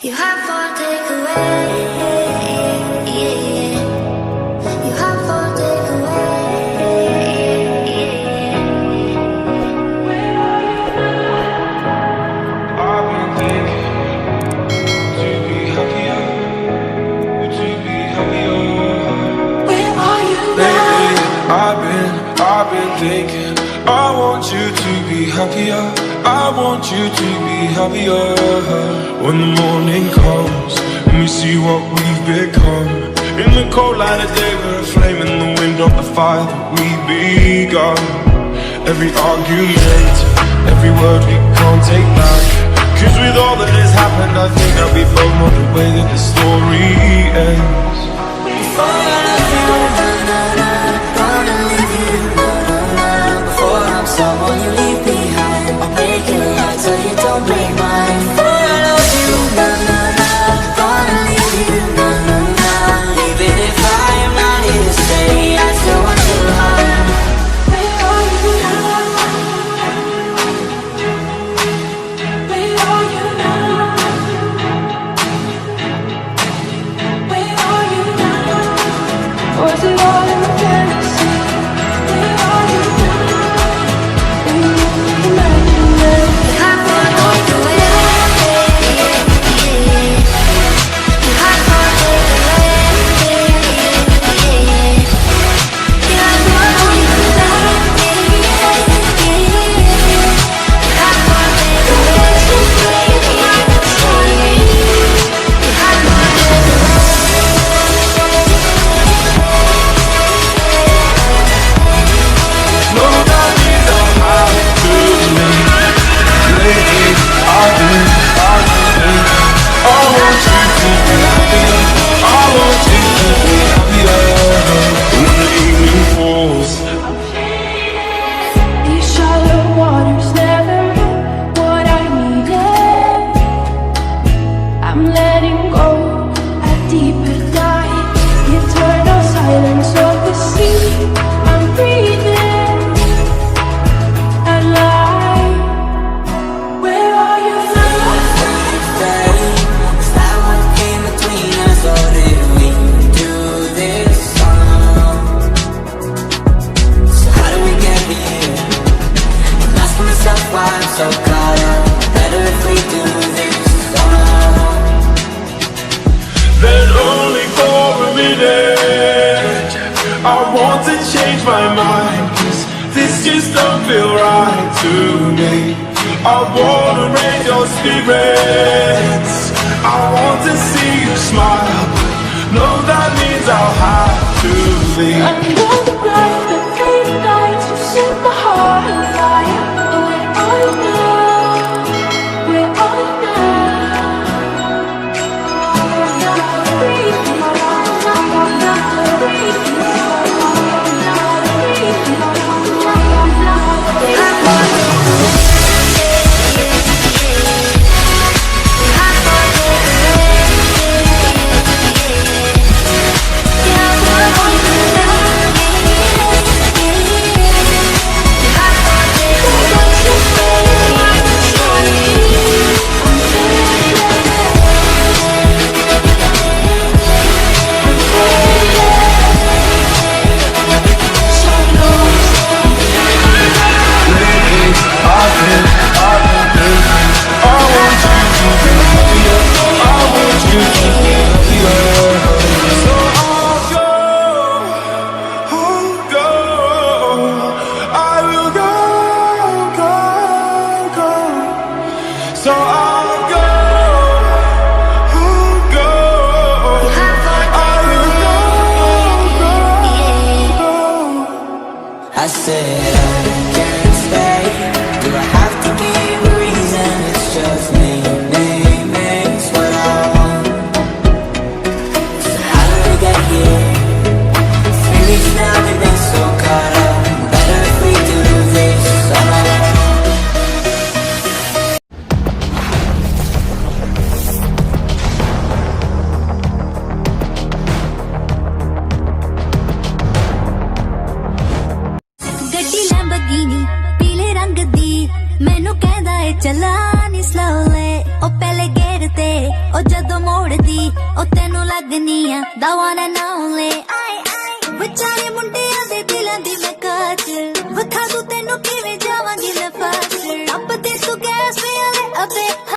You have for takeaway. You have for takeaway. I've been thinking to be happier, to be happier. Where are you Lately, now? I've been thinking. I want you to be happier. I want you to be happier. When the morning comes and we see what we've become, in the cold light of day we're a flame in the wind of the fire that we begun. Every argument, every word we can't take back, 'cause with all that has happened I think that we both know the way that the story ends. Before I love you, gonna leave you, before I'm someone you leave behind, I'll break your heart so you don't break mine. Before I love you, gonna leave you, even if I am not here to stay, I still want you home. Where are you now? Where are you now? Where are you now? Was it all in the fantasy? Where are you now? When you imagine it, you have to walk away. You have to walk away. You have to walk away. You have to walk These shallow waters never what I needed. I'm letting go a deeper dive, the eternal silence of the sea. I'm breathing alive. Where are you now? Is that what came between us, or did we do this song? So how did we get here? I'm asking myself why I'm so caught up. Better if we do this song. Then only for a minute I want to change my mind, 'cause this just don't feel right to me. I wanna raise your spirits, I want to see you smile, but no, that means I'll have to leave. Under the light, the fading lights, you set my heart on fire. Where are you now? Where are you I said I can't stay. Do I have to give a reason? It's just me. Name is what I want. So how did we get here? 3 weeks now we've been so caught up. Better if we do this song. ਗੱਡੀ Lamborghini ਪੀਲੇ ਰੰਗ ਦੀ ਮੈਨੂੰ ਕਹਿੰਦਾ ਏ ਚਲਾ ਨੀ ਸਲੋਲੇ ਉਹ ਪਹਿਲੇ ਗੇਰ ਤੇ ਉਹ ਲੱਗਨੀ ਆ ਦਾਵਾ ਨਾ ਨਾਉਲੇ ਵਿਚਾਰੇ ਮੁੰਡਿਆਂ ਦੇ ਦਿਲਾਂ ਦੀ ਮੈਂ ਕਾਚ ਵਿਖਾ ਦੂ ਤੈਨੂੰ ਕਿਵੇਂ ਜਾਵਾਂਗੀ ਮੈਂ ਫਾਸਟ ਰੱਬ ਤੇ ਤੂੰ ਗੈਸ ਪਿਆਲੇ ਅਬੇ